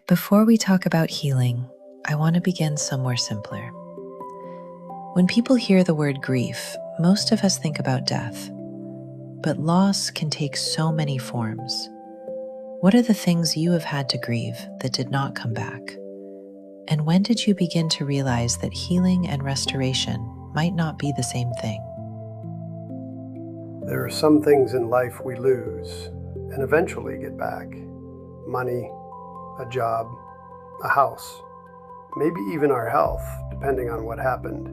Before we talk about healing, I want to begin somewhere simpler. When people hear the word grief, most of us think about death. But loss can take so many forms. What are the things you have had to grieve that did not come back? And when did you begin to realize that healing and restoration might not be the same thing? There are some things in life we lose and eventually get back. Money, a job, a house, maybe even our health, depending on what happened.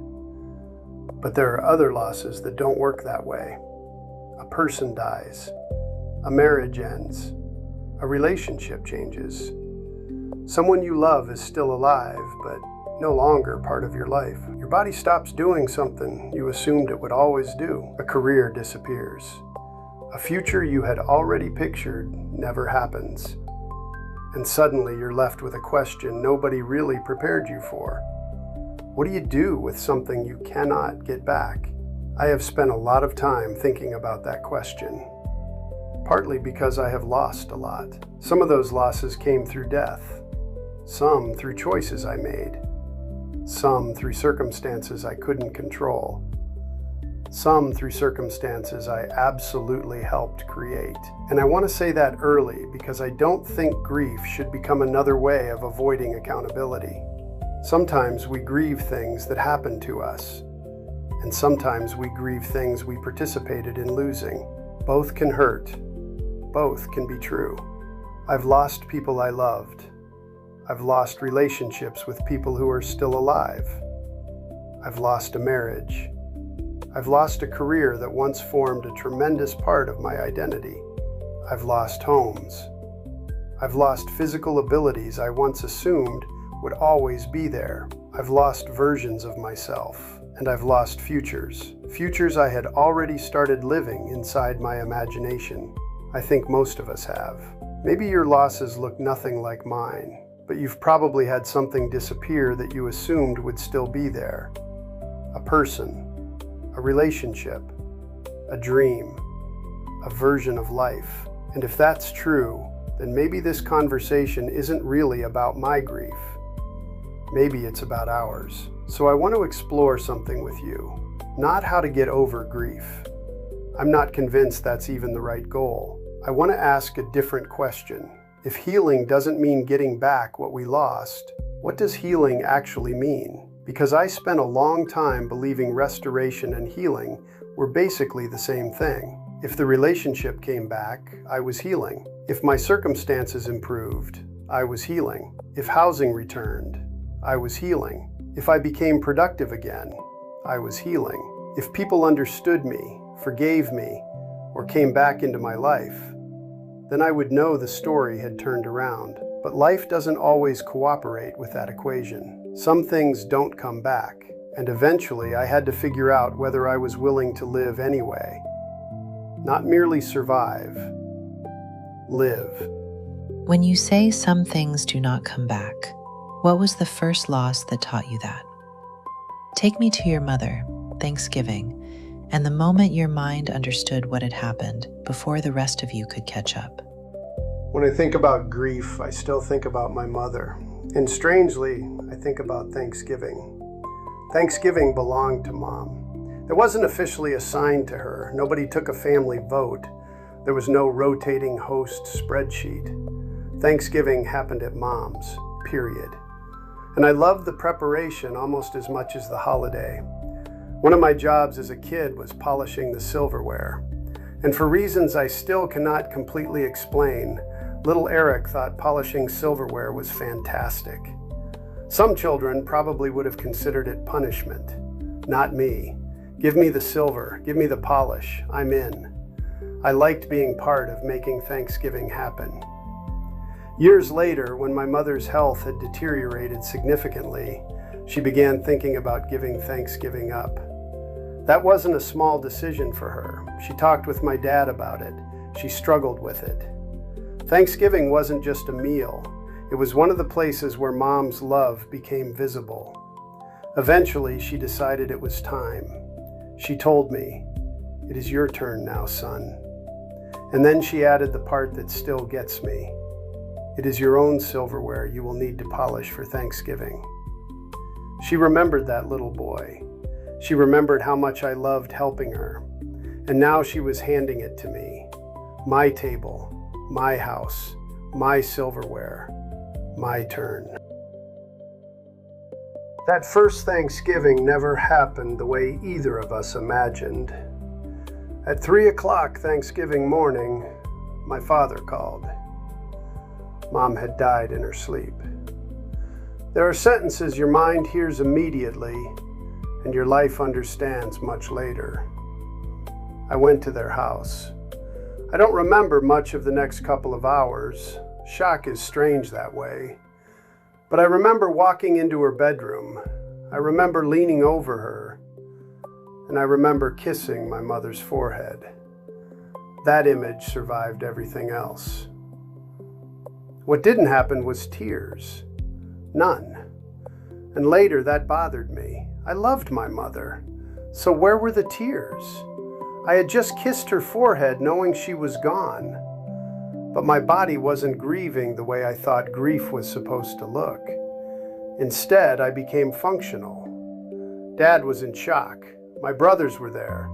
But there are other losses that don't work that way. A person dies, a marriage ends, a relationship changes. Someone you love is still alive, but no longer part of your life. Your body stops doing something you assumed it would always do. A career disappears. A future you had already pictured never happens. And suddenly you're left with a question nobody really prepared you for. What do you do with something you cannot get back? I have spent a lot of time thinking about that question, partly because I have lost a lot. Some of those losses came through death, some through choices I made, some through circumstances I couldn't control, some through circumstances I absolutely helped create. And I want to say that early because I don't think grief should become another way of avoiding accountability. Sometimes we grieve things that happened to us, and sometimes we grieve things we participated in losing. Both can hurt. Both can be true. I've lost people I loved. I've lost relationships with people who are still alive. I've lost a marriage. I've lost a career that once formed a tremendous part of my identity. I've lost homes. I've lost physical abilities I once assumed would always be there. I've lost versions of myself, and I've lost futures. Futures I had already started living inside my imagination. I think most of us have. Maybe your losses look nothing like mine, but you've probably had something disappear that you assumed would still be there. A person, a relationship, a dream, a version of life. And if that's true, then maybe this conversation isn't really about my grief. Maybe it's about ours. So I want to explore something with you, not how to get over grief. I'm not convinced that's even the right goal. I want to ask a different question. If healing doesn't mean getting back what we lost, what does healing actually mean? Because I spent a long time believing restoration and healing were basically the same thing. If the relationship came back, I was healing. If my circumstances improved, I was healing. If housing returned, I was healing. If I became productive again, I was healing. If people understood me, forgave me, or came back into my life, then I would know the story had turned around. But life doesn't always cooperate with that equation. Some things don't come back, and eventually I had to figure out whether I was willing to live anyway. Not merely survive, live. When you say some things do not come back, what was the first loss that taught you that? Take me to your mother, Thanksgiving, and the moment your mind understood what had happened before the rest of you could catch up. When I think about grief, I still think about my mother. And strangely, I think about Thanksgiving. Thanksgiving belonged to Mom. It wasn't officially assigned to her. Nobody took a family vote. There was no rotating host spreadsheet. Thanksgiving happened at Mom's, period. And I loved the preparation almost as much as the holiday. One of my jobs as a kid was polishing the silverware. And for reasons I still cannot completely explain, little Eric thought polishing silverware was fantastic. Some children probably would have considered it punishment. Not me. Give me the silver, give me the polish, I'm in. I liked being part of making Thanksgiving happen. Years later, when my mother's health had deteriorated significantly, she began thinking about giving Thanksgiving up. That wasn't a small decision for her. She talked with my dad about it. She struggled with it. Thanksgiving wasn't just a meal. It was one of the places where Mom's love became visible. Eventually, she decided it was time. She told me, "It is your turn now, son." And then she added the part that still gets me. It is your own silverware you will need to polish for Thanksgiving. She remembered that little boy. She remembered how much I loved helping her. And now she was handing it to me. My table, my house, my silverware, my turn. That first Thanksgiving never happened the way either of us imagined. At 3 o'clock Thanksgiving morning, my father called. Mom had died in her sleep. There are sentences your mind hears immediately and your life understands much later. I went to their house. I don't remember much of the next couple of hours. Shock is strange that way. But I remember walking into her bedroom. I remember leaning over her. And I remember kissing my mother's forehead. That image survived everything else. What didn't happen was tears. None. And later that bothered me. I loved my mother. So where were the tears? I had just kissed her forehead knowing she was gone. But my body wasn't grieving the way I thought grief was supposed to look. Instead, I became functional. Dad was in shock. My brothers were there.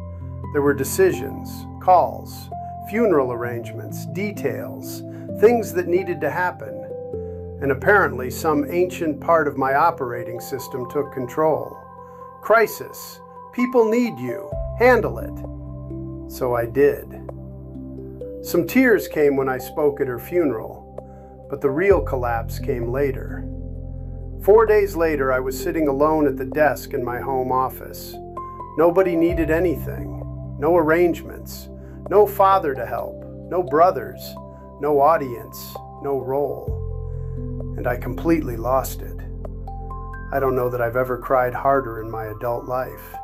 There were decisions, calls, funeral arrangements, details, things that needed to happen. And apparently some ancient part of my operating system took control. Crisis. People need you. Handle it. So I did. Some tears came when I spoke at her funeral, but the real collapse came later. 4 days later, I was sitting alone at the desk in my home office. Nobody needed anything. No arrangements. No father to help. No brothers. No audience. No role. And I completely lost it. I don't know that I've ever cried harder in my adult life.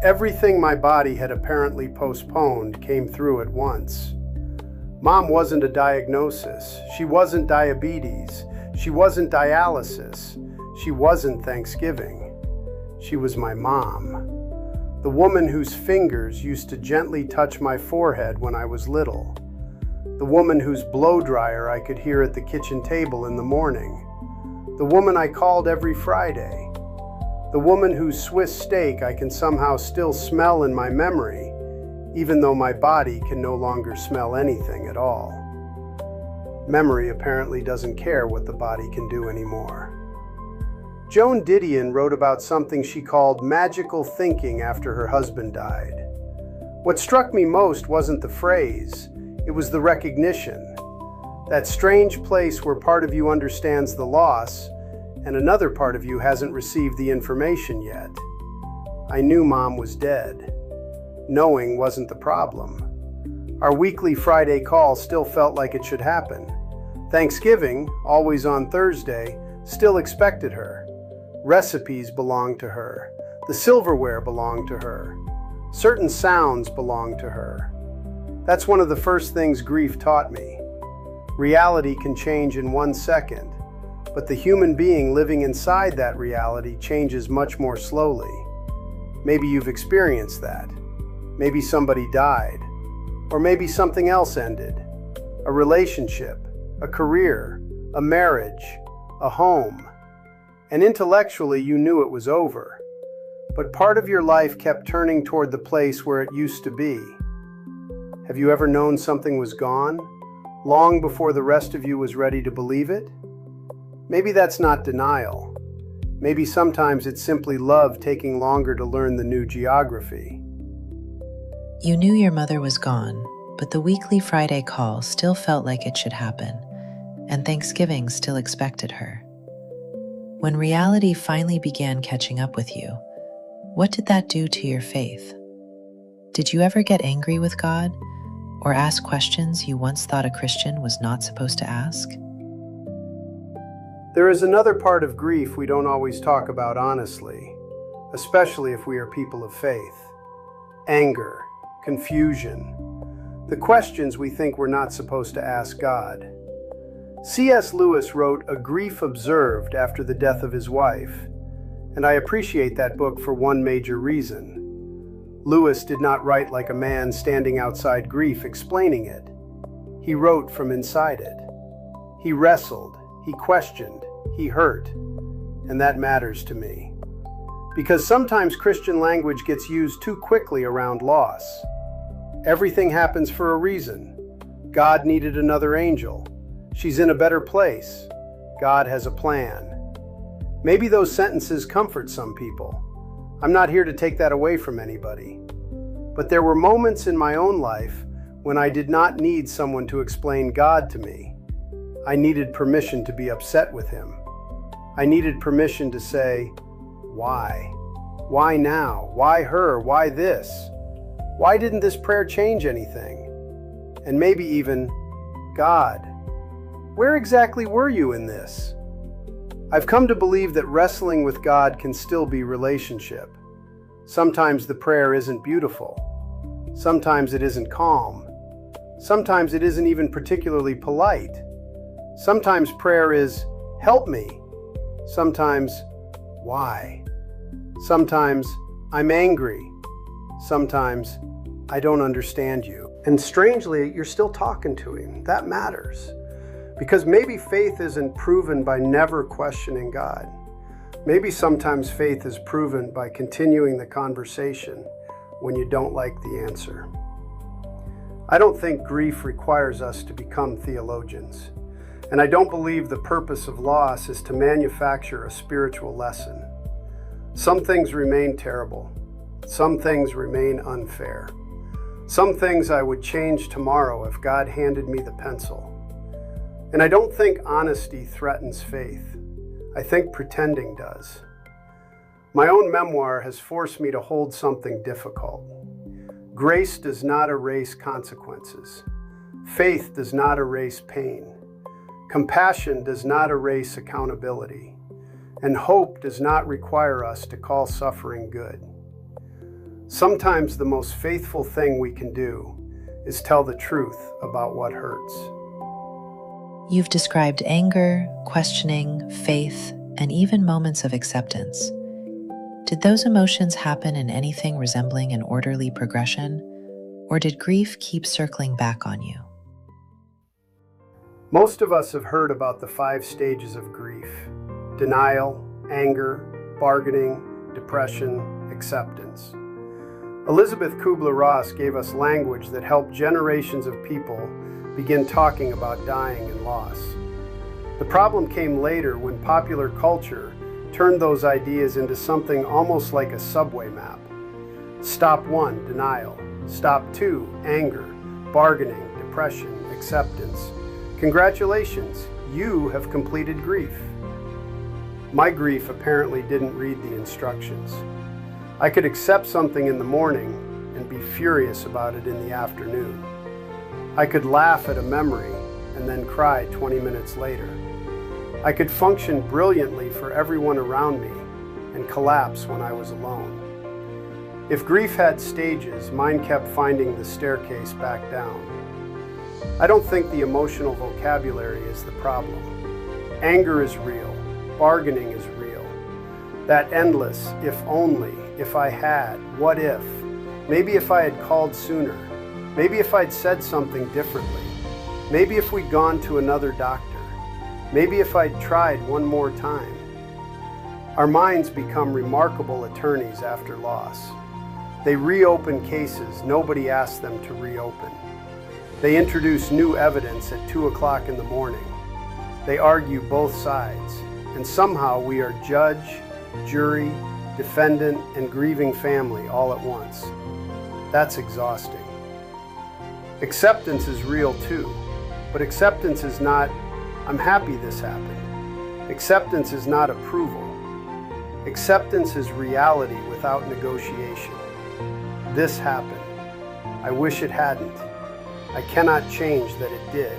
Everything my body had apparently postponed came through at once. Mom wasn't a diagnosis. She wasn't diabetes. She wasn't dialysis. She wasn't Thanksgiving. She was my mom. The woman whose fingers used to gently touch my forehead when I was little. The woman whose blow dryer I could hear at the kitchen table in the morning. The woman I called every Friday. The woman whose Swiss steak I can somehow still smell in my memory, even though my body can no longer smell anything at all. Memory apparently doesn't care what the body can do anymore. Joan Didion wrote about something she called magical thinking after her husband died. What struck me most wasn't the phrase, it was the recognition. That strange place where part of you understands the loss and another part of you hasn't received the information yet. I knew Mom was dead. Knowing wasn't the problem. Our weekly Friday call still felt like it should happen. Thanksgiving, always on Thursday, still expected her. Recipes belonged to her. The silverware belonged to her. Certain sounds belonged to her. That's one of the first things grief taught me. Reality can change in 1 second, but the human being living inside that reality changes much more slowly. Maybe you've experienced that. Maybe somebody died, or maybe something else ended. A relationship, a career, a marriage, a home. And intellectually you knew it was over, but part of your life kept turning toward the place where it used to be. Have you ever known something was gone, long before the rest of you was ready to believe it? Maybe that's not denial. Maybe sometimes it's simply love taking longer to learn the new geography. You knew your mother was gone, but the weekly Friday call still felt like it should happen, and Thanksgiving still expected her. When reality finally began catching up with you, what did that do to your faith? Did you ever get angry with God, or ask questions you once thought a Christian was not supposed to ask? There is another part of grief we don't always talk about honestly, especially if we are people of faith. Anger, confusion, the questions we think we're not supposed to ask God. C.S. Lewis wrote A Grief Observed after the death of his wife, and I appreciate that book for one major reason. Lewis did not write like a man standing outside grief explaining it. He wrote from inside it. He wrestled, he questioned, he hurt, and that matters to me. Because sometimes Christian language gets used too quickly around loss. Everything happens for a reason. God needed another angel. She's in a better place. God has a plan. Maybe those sentences comfort some people. I'm not here to take that away from anybody. But there were moments in my own life when I did not need someone to explain God to me. I needed permission to be upset with Him. I needed permission to say, why? Why now? Why her? Why this? Why didn't this prayer change anything? And maybe even, God, where exactly were you in this? I've come to believe that wrestling with God can still be relationship. Sometimes the prayer isn't beautiful. Sometimes it isn't calm. Sometimes it isn't even particularly polite. Sometimes prayer is, help me. Sometimes, why? Sometimes, I'm angry. Sometimes, I don't understand you. And strangely, you're still talking to Him. That matters. Because maybe faith isn't proven by never questioning God. Maybe sometimes faith is proven by continuing the conversation when you don't like the answer. I don't think grief requires us to become theologians. And I don't believe the purpose of loss is to manufacture a spiritual lesson. Some things remain terrible. Some things remain unfair. Some things I would change tomorrow if God handed me the pencil. And I don't think honesty threatens faith. I think pretending does. My own memoir has forced me to hold something difficult. Grace does not erase consequences. Faith does not erase pain. Compassion does not erase accountability. And hope does not require us to call suffering good. Sometimes the most faithful thing we can do is tell the truth about what hurts. You've described anger, questioning, faith, and even moments of acceptance. Did those emotions happen in anything resembling an orderly progression, or did grief keep circling back on you? Most of us have heard about the 5 stages of grief: denial, anger, bargaining, depression, acceptance. Elizabeth Kubler-Ross gave us language that helped generations of people begin talking about dying and loss. The problem came later when popular culture turned those ideas into something almost like a subway map. Stop 1, denial. Stop 2, anger, bargaining, depression, acceptance. Congratulations, you have completed grief. My grief apparently didn't read the instructions. I could accept something in the morning and be furious about it in the afternoon. I could laugh at a memory and then cry 20 minutes later. I could function brilliantly for everyone around me and collapse when I was alone. If grief had stages, mine kept finding the staircase back down. I don't think the emotional vocabulary is the problem. Anger is real. Bargaining is real. That endless, if only, if I had, what if, maybe if I had called sooner, maybe if I'd said something differently, maybe if we'd gone to another doctor, maybe if I'd tried one more time. Our minds become remarkable attorneys after loss. They reopen cases nobody asked them to reopen. They introduce new evidence at 2 o'clock in the morning. They argue both sides, and somehow we are judge, jury, defendant, and grieving family all at once. That's exhausting. Acceptance is real too, but acceptance is not, I'm happy this happened. Acceptance is not approval. Acceptance is reality without negotiation. This happened. I wish it hadn't. I cannot change that it did.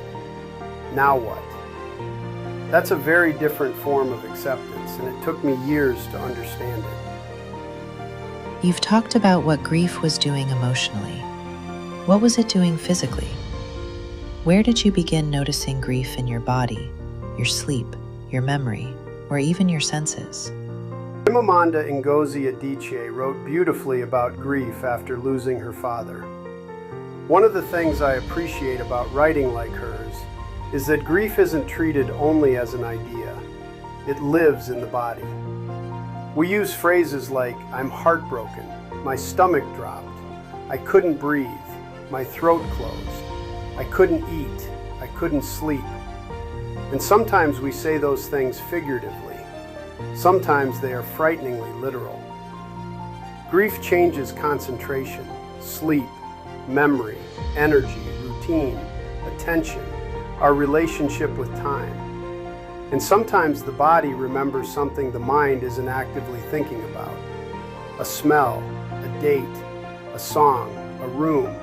Now what? That's a very different form of acceptance, and it took me years to understand it. You've talked about what grief was doing emotionally. What was it doing physically? Where did you begin noticing grief in your body, your sleep, your memory, or even your senses? Chimamanda Ngozi Adichie wrote beautifully about grief after losing her father. One of the things I appreciate about writing like hers is that grief isn't treated only as an idea. It lives in the body. We use phrases like, I'm heartbroken, my stomach dropped, I couldn't breathe, my throat closed, I couldn't eat, I couldn't sleep. And sometimes we say those things figuratively. Sometimes they are frighteningly literal. Grief changes concentration, sleep, memory, energy, routine, attention, our relationship with time. And sometimes the body remembers something the mind isn't actively thinking about. A smell, a date, a song, a room,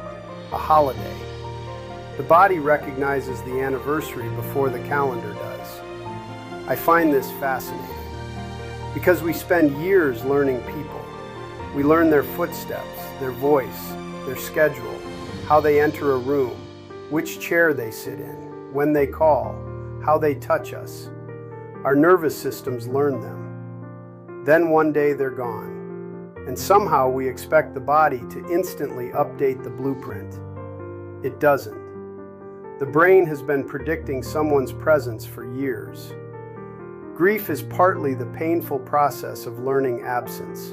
a holiday. The body recognizes the anniversary before the calendar does. I find this fascinating because we spend years learning people. We learn their footsteps, their voice, their schedule, how they enter a room, which chair they sit in, when they call, how they touch us. Our nervous systems learn them. Then one day they're gone, and somehow we expect the body to instantly update the blueprint. It doesn't. The brain has been predicting someone's presence for years. Grief is partly the painful process of learning absence,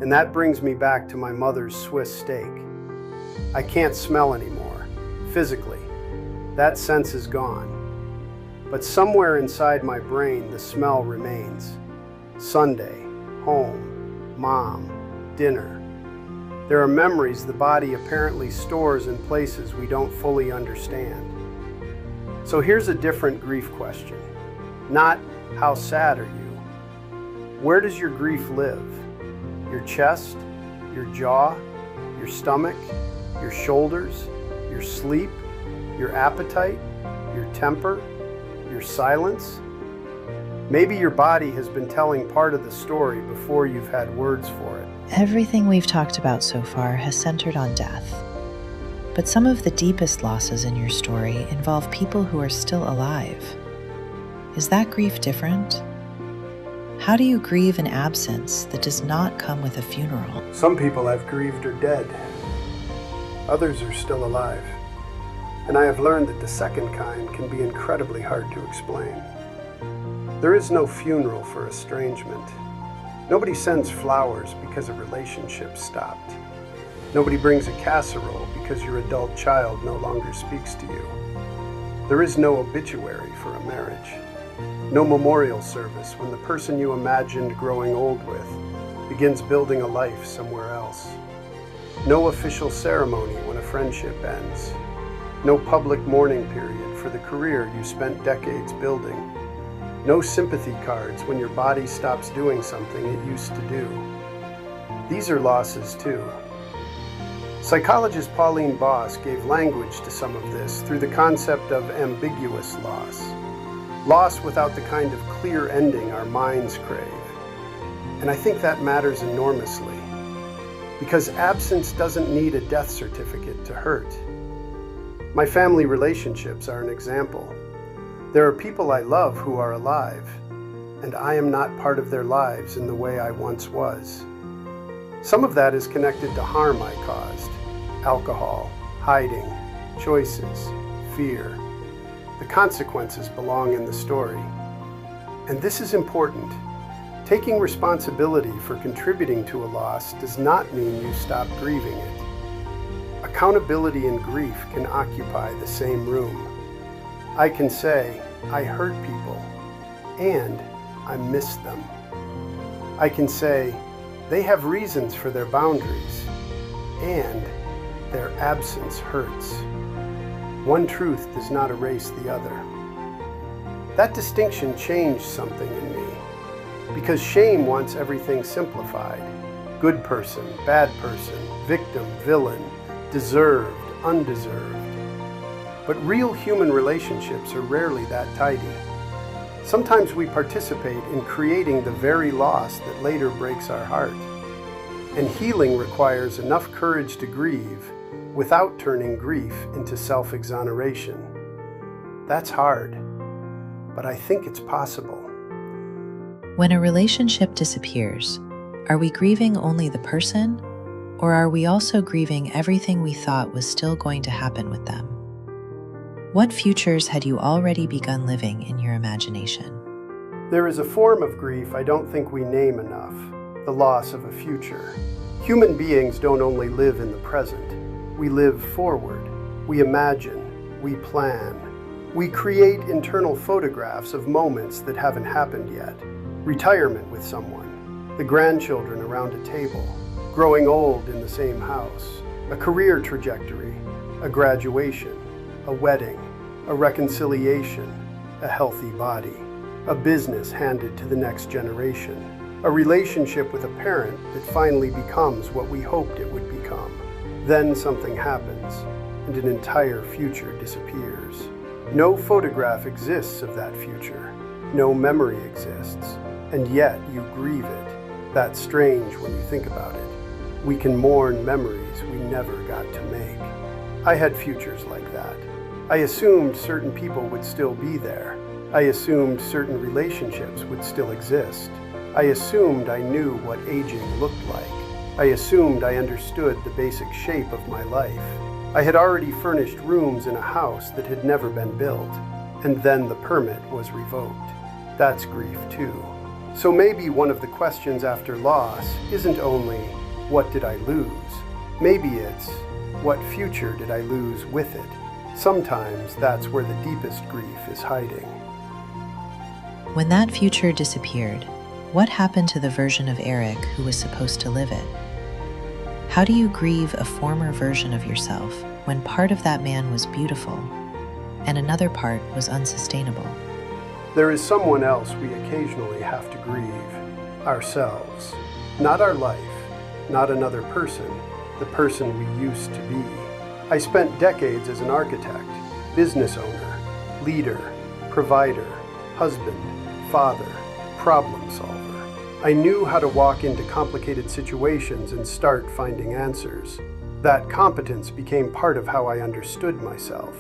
and that brings me back to my mother's Swiss steak. I can't smell anymore, physically. That sense is gone. But somewhere inside my brain, the smell remains. Sunday, home, mom, dinner. There are memories the body apparently stores in places we don't fully understand. So here's a different grief question. Not, how sad are you? Where does your grief live? Your chest, your jaw, your stomach, your shoulders, your sleep, your appetite, your temper, your silence? Maybe your body has been telling part of the story before you've had words for it. Everything we've talked about so far has centered on death. But some of the deepest losses in your story involve people who are still alive. Is that grief different? How do you grieve an absence that does not come with a funeral? Some people I've grieved are dead. Others are still alive. And I have learned that the second kind can be incredibly hard to explain. There is no funeral for estrangement. Nobody sends flowers because a relationship stopped. Nobody brings a casserole because your adult child no longer speaks to you. There is no obituary for a marriage. No memorial service when the person you imagined growing old with begins building a life somewhere else. No official ceremony when a friendship ends. No public mourning period for the career you spent decades building. No sympathy cards when your body stops doing something it used to do. These are losses too. Psychologist Pauline Boss gave language to some of this through the concept of ambiguous loss. Loss without the kind of clear ending our minds crave. And I think that matters enormously, because absence doesn't need a death certificate to hurt. My family relationships are an example. There are people I love who are alive, and I am not part of their lives in the way I once was. Some of that is connected to harm I caused: alcohol, hiding, choices, fear. The consequences belong in the story. And this is important. Taking responsibility for contributing to a loss does not mean you stop grieving it. Accountability and grief can occupy the same room. I can say, I hurt people, and I miss them. I can say, they have reasons for their boundaries, and their absence hurts. One truth does not erase the other. That distinction changed something in me, because shame wants everything simplified. Good person, bad person, victim, villain, deserved, undeserved. But real human relationships are rarely that tidy. Sometimes we participate in creating the very loss that later breaks our heart. And healing requires enough courage to grieve without turning grief into self-exoneration. That's hard, but I think it's possible. When a relationship disappears, are we grieving only the person, or are we also grieving everything we thought was still going to happen with them? What futures had you already begun living in your imagination? There is a form of grief I don't think we name enough, the loss of a future. Human beings don't only live in the present. We live forward. We imagine. We plan. We create internal photographs of moments that haven't happened yet. Retirement with someone, the grandchildren around a table, growing old in the same house, a career trajectory, a graduation, a wedding, a reconciliation, a healthy body, a business handed to the next generation, a relationship with a parent that finally becomes what we hoped it would become. Then something happens, and an entire future disappears. No photograph exists of that future. No memory exists, and yet you grieve it. That's strange when you think about it. We can mourn memories we never got to make. I had futures like that. I assumed certain people would still be there. I assumed certain relationships would still exist. I assumed I knew what aging looked like. I assumed I understood the basic shape of my life. I had already furnished rooms in a house that had never been built, and then the permit was revoked. That's grief too. So maybe one of the questions after loss isn't only, what did I lose? Maybe it's, what future did I lose with it? Sometimes that's where the deepest grief is hiding. When that future disappeared, what happened to the version of Eric who was supposed to live it? How do you grieve a former version of yourself when part of that man was beautiful and another part was unsustainable? There is someone else we occasionally have to grieve, ourselves. Not our life, not another person, the person we used to be. I spent decades as an architect, business owner, leader, provider, husband, father, problem solver. I knew how to walk into complicated situations and start finding answers. That competence became part of how I understood myself.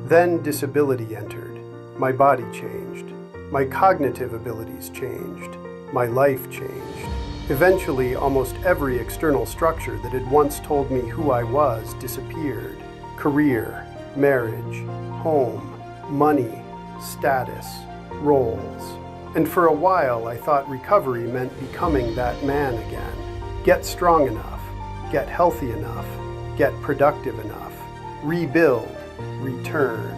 Then disability entered. My body changed. My cognitive abilities changed. My life changed. Eventually, almost every external structure that had once told me who I was disappeared. Career, marriage, home, money, status, roles. And for a while, I thought recovery meant becoming that man again. Get strong enough, get healthy enough, get productive enough, rebuild, return.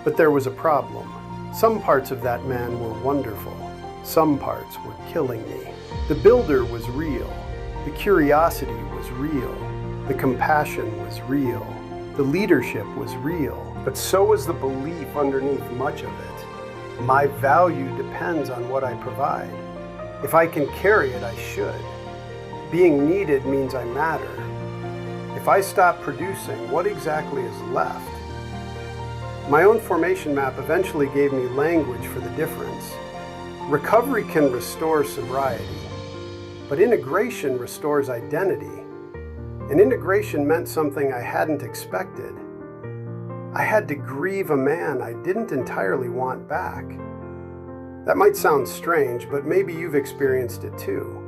But there was a problem. Some parts of that man were wonderful. Some parts were killing me. The builder was real. The curiosity was real. The compassion was real. The leadership was real. But so was the belief underneath much of it. My value depends on what I provide. If I can carry it, I should. Being needed means I matter. If I stop producing, what exactly is left? My own formation map eventually gave me language for the difference. Recovery can restore sobriety, but integration restores identity. And integration meant something I hadn't expected. I had to grieve a man I didn't entirely want back. That might sound strange, but maybe you've experienced it too.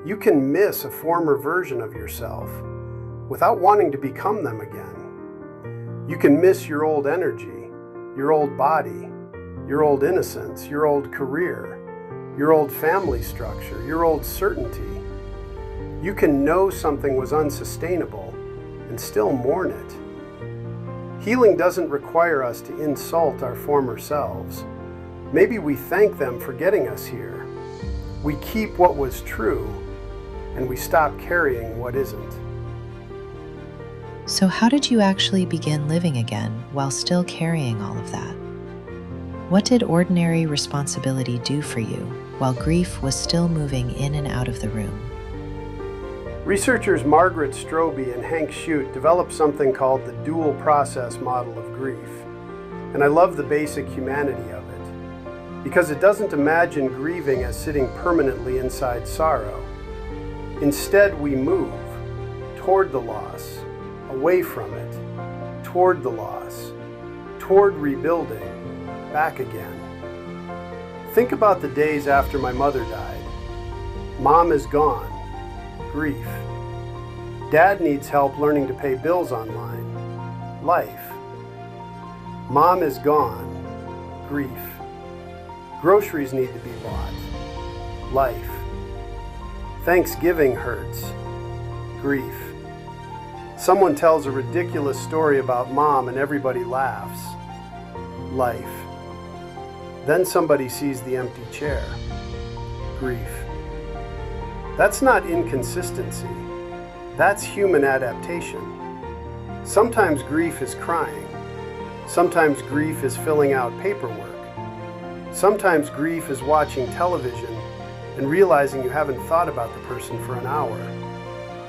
You can miss a former version of yourself without wanting to become them again. You can miss your old energy, your old body, your old innocence, your old career, your old family structure, your old certainty. You can know something was unsustainable and still mourn it. Healing doesn't require us to insult our former selves. Maybe we thank them for getting us here. We keep what was true, and we stop carrying what isn't. So how did you actually begin living again while still carrying all of that? What did ordinary responsibility do for you while grief was still moving in and out of the room? Researchers Margaret Strobe and Hank Shute developed something called the dual process model of grief. And I love the basic humanity of it, because it doesn't imagine grieving as sitting permanently inside sorrow. Instead, we move toward the loss, away from it, toward the loss, toward rebuilding, back again. Think about the days after my mother died. Mom is gone. Grief. Dad needs help learning to pay bills online. Life. Mom is gone. Grief. Groceries need to be bought. Life. Thanksgiving hurts. Grief. Someone tells a ridiculous story about mom and everybody laughs. Life. Then somebody sees the empty chair. Grief. That's not inconsistency. That's human adaptation. Sometimes grief is crying. Sometimes grief is filling out paperwork. Sometimes grief is watching television and realizing you haven't thought about the person for an hour,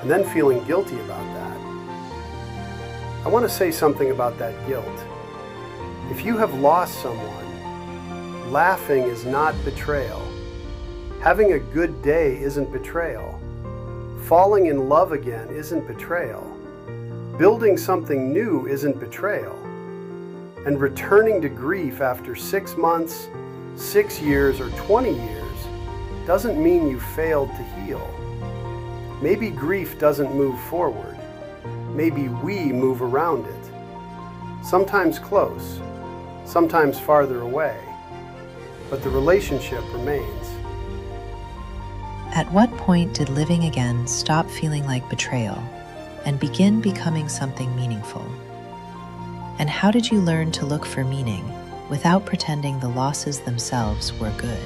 and then feeling guilty about that. I want to say something about that guilt. If you have lost someone, laughing is not betrayal. Having a good day isn't betrayal. Falling in love again isn't betrayal. Building something new isn't betrayal. And returning to grief after 6 months, 6 years, or 20 years doesn't mean you failed to heal. Maybe grief doesn't move forward. Maybe we move around it. Sometimes close, sometimes farther away, but the relationship remains. At what point did living again stop feeling like betrayal and begin becoming something meaningful? And how did you learn to look for meaning without pretending the losses themselves were good?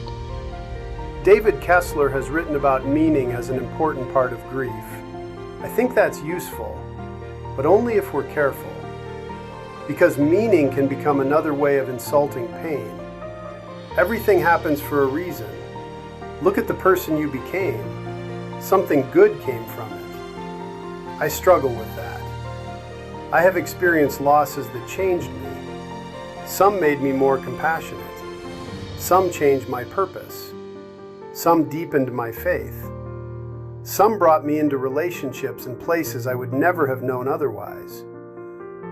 David Kessler has written about meaning as an important part of grief. I think that's useful, but only if we're careful. Because meaning can become another way of insulting pain. Everything happens for a reason. Look at the person you became. Something good came from it. I struggle with that. I have experienced losses that changed me. Some made me more compassionate. Some changed my purpose. Some deepened my faith. Some brought me into relationships and places I would never have known otherwise.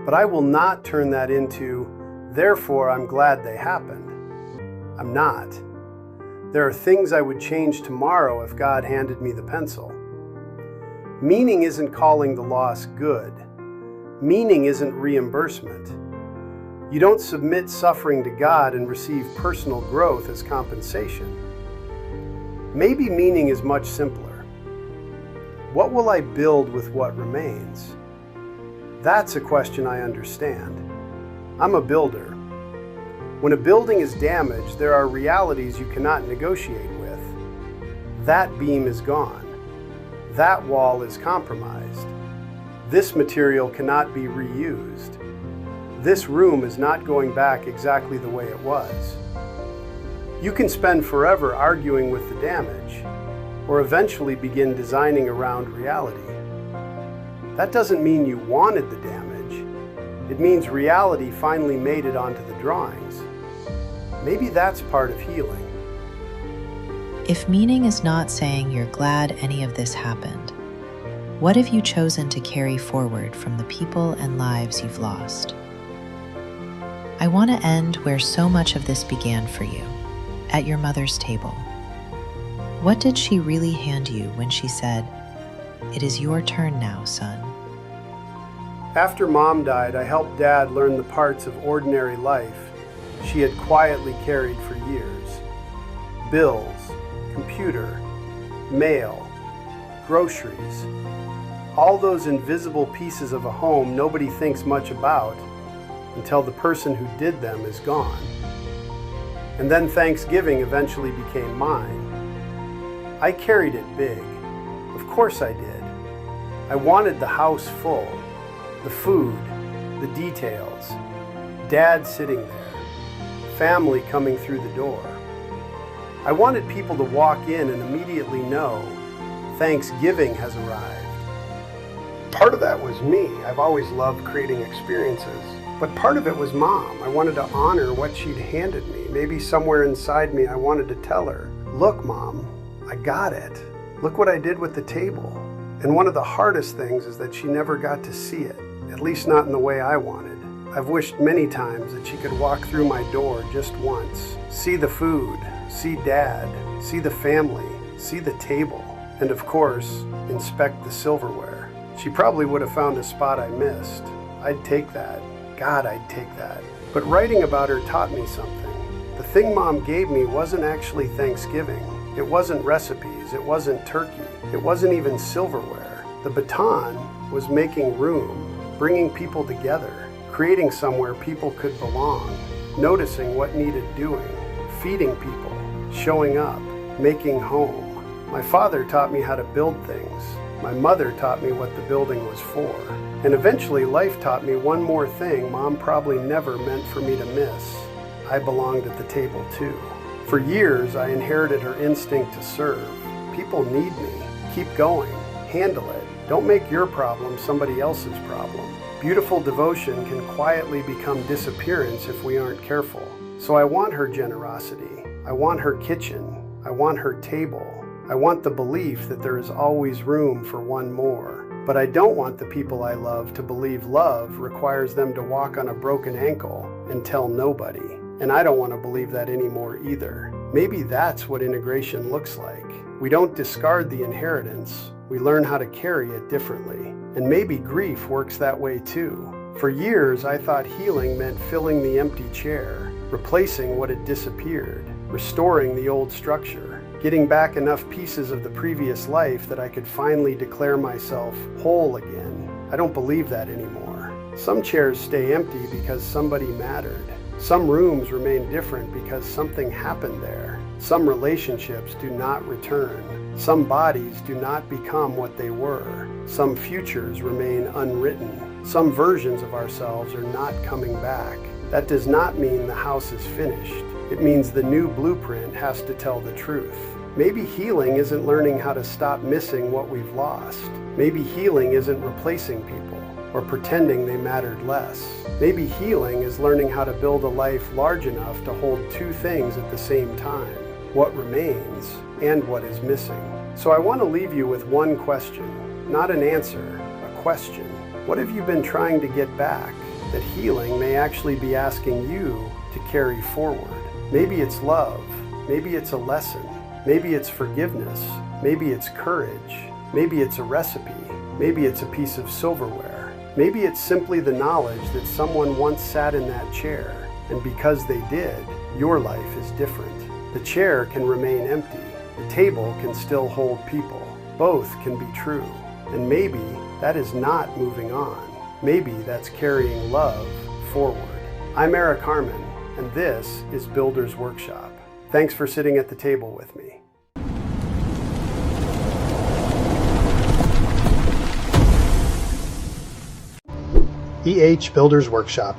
But I will not turn that into, therefore I'm glad they happened. I'm not. There are things I would change tomorrow if God handed me the pencil. Meaning isn't calling the loss good. Meaning isn't reimbursement. You don't submit suffering to God and receive personal growth as compensation. Maybe meaning is much simpler. What will I build with what remains? That's a question I understand. I'm a builder. When a building is damaged, there are realities you cannot negotiate with. That beam is gone. That wall is compromised. This material cannot be reused. This room is not going back exactly the way it was. You can spend forever arguing with the damage, or eventually begin designing around reality. That doesn't mean you wanted the damage. It means reality finally made it onto the drawings. Maybe that's part of healing. If meaning is not saying you're glad any of this happened, what have you chosen to carry forward from the people and lives you've lost? I want to end where so much of this began for you, at your mother's table. What did she really hand you when she said, "It is your turn now, son"? After Mom died, I helped Dad learn the parts of ordinary life she had quietly carried for years. Bills, computer, mail, groceries, all those invisible pieces of a home nobody thinks much about until the person who did them is gone. And then Thanksgiving eventually became mine. I carried it big. Of course I did. I wanted the house full, the food, the details, Dad sitting there, family coming through the door. I wanted people to walk in and immediately know Thanksgiving has arrived. Part of that was me. I've always loved creating experiences. But part of it was Mom. I wanted to honor what she'd handed me. Maybe somewhere inside me I wanted to tell her, "Look, Mom, I got it. Look what I did with the table." And one of the hardest things is that she never got to see it, at least not in the way I wanted. I've wished many times that she could walk through my door just once, see the food, see Dad, see the family, see the table, and of course, inspect the silverware. She probably would have found a spot I missed. I'd take that. God, I'd take that. But writing about her taught me something. The thing Mom gave me wasn't actually Thanksgiving. It wasn't recipes, it wasn't turkey, it wasn't even silverware. The baton was making room, bringing people together, creating somewhere people could belong, noticing what needed doing, feeding people, showing up, making home. My father taught me how to build things. My mother taught me what the building was for. And eventually life taught me one more thing Mom probably never meant for me to miss. I belonged at the table too. For years, I inherited her instinct to serve. People need me. Keep going. Handle it. Don't make your problem somebody else's problem. Beautiful devotion can quietly become disappearance if we aren't careful. So I want her generosity. I want her kitchen. I want her table. I want the belief that there is always room for one more. But I don't want the people I love to believe love requires them to walk on a broken ankle and tell nobody. And I don't want to believe that anymore either. Maybe that's what integration looks like. We don't discard the inheritance. We learn how to carry it differently. And maybe grief works that way too. For years, I thought healing meant filling the empty chair, replacing what had disappeared, restoring the old structure, getting back enough pieces of the previous life that I could finally declare myself whole again. I don't believe that anymore. Some chairs stay empty because somebody mattered. Some rooms remain different because something happened there. Some relationships do not return. Some bodies do not become what they were. Some futures remain unwritten. Some versions of ourselves are not coming back. That does not mean the house is finished. It means the new blueprint has to tell the truth. Maybe healing isn't learning how to stop missing what we've lost. Maybe healing isn't replacing people or pretending they mattered less. Maybe healing is learning how to build a life large enough to hold two things at the same time, what remains and what is missing. So I want to leave you with one question, not an answer, a question. What have you been trying to get back that healing may actually be asking you to carry forward? Maybe it's love, maybe it's a lesson, maybe it's forgiveness, maybe it's courage, maybe it's a recipe, maybe it's a piece of silverware. Maybe it's simply the knowledge that someone once sat in that chair, and because they did, your life is different. The chair can remain empty. The table can still hold people. Both can be true. And maybe that is not moving on. Maybe that's carrying love forward. I'm Eric Harmon, and this is Builder's Workshop. Thanks for sitting at the table with me. EH Builder's Workshop.